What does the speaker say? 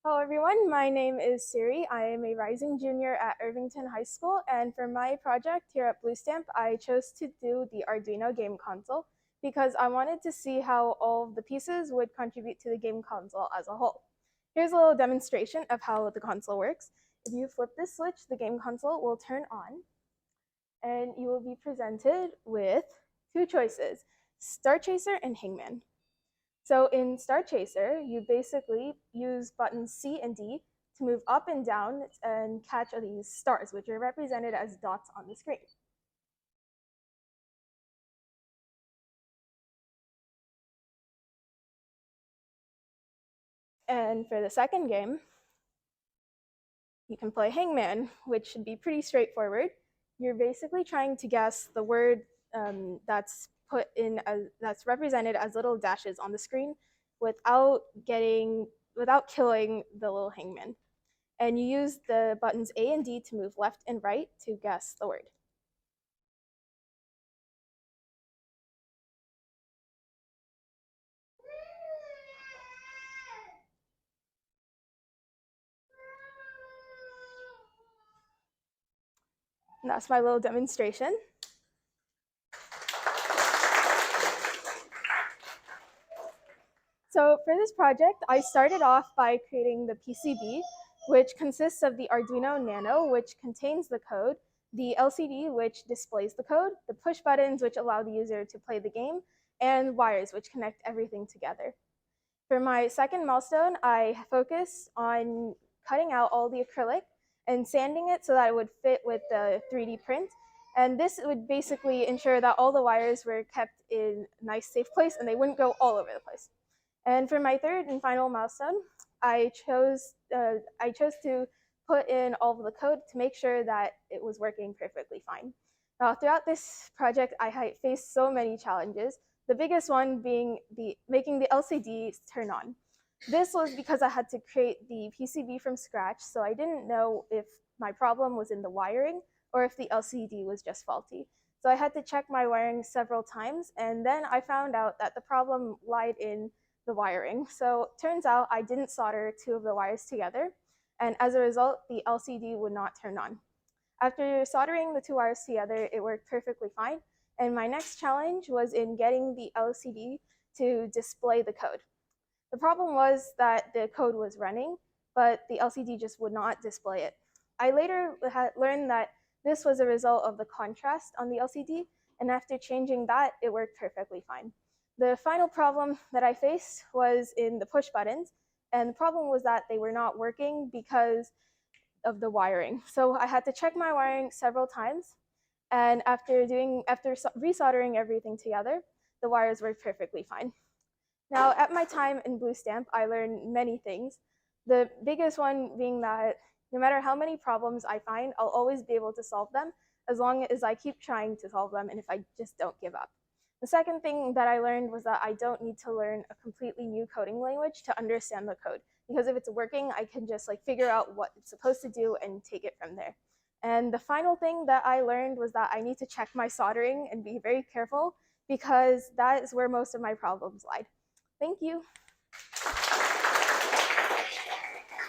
Hello everyone, my name is Siri. I am a rising junior at Irvington High School, and for my project here at Bluestamp, I chose to do the Arduino game console because I wanted to see how all of the pieces would contribute to the game console as a whole. Here's a little demonstration of how the console works. If you flip this switch, the game console will turn on, and you will be presented with two choices, Star Chaser and Hangman. So in Star Chaser, you basically use buttons C and D to move up and down and catch these stars, which are represented as dots on the screen. And for the second game, you can play Hangman, which should be pretty straightforward. You're basically trying to guess the word that's put in that's represented as little dashes on the screen without killing the little hangman. And you use the buttons A and D to move left and right to guess the word. And that's my little demonstration. So for this project, I started off by creating the PCB, which consists of the Arduino Nano, which contains the code, the LCD, which displays the code, the push buttons, which allow the user to play the game, and wires, which connect everything together. For my second milestone, I focused on cutting out all the acrylic and sanding it so that it would fit with the 3D print. And this would basically ensure that all the wires were kept in a nice, safe place and they wouldn't go all over the place. And for my third and final milestone, I chose to put in all of the code to make sure that it was working perfectly fine. Now, throughout this project, I faced so many challenges. The biggest one being making the LCD turn on. This was because I had to create the PCB from scratch, so I didn't know if my problem was in the wiring or if the LCD was just faulty. So I had to check my wiring several times, and then I found out that the problem lied in the wiring. So it turns out I didn't solder two of the wires together, and as a result, the LCD would not turn on. After soldering the two wires together, it worked perfectly fine. And my next challenge was in getting the LCD to display the code. The problem was that the code was running, but the LCD just would not display it. I later learned that this was a result of the contrast on the LCD, and after changing that, it worked perfectly fine. The final problem that I faced was in the push buttons, and the problem was that they were not working because of the wiring. So I had to check my wiring several times, and after resoldering everything together, the wires worked perfectly fine. Now, at my time in Bluestamp, I learned many things. The biggest one being that no matter how many problems I find, I'll always be able to solve them as long as I keep trying to solve them and if I just don't give up. The second thing that I learned was that I don't need to learn a completely new coding language to understand the code, because if it's working, I can just figure out what it's supposed to do and take it from there. And the final thing that I learned was that I need to check my soldering and be very careful, because that is where most of my problems lied. Thank you.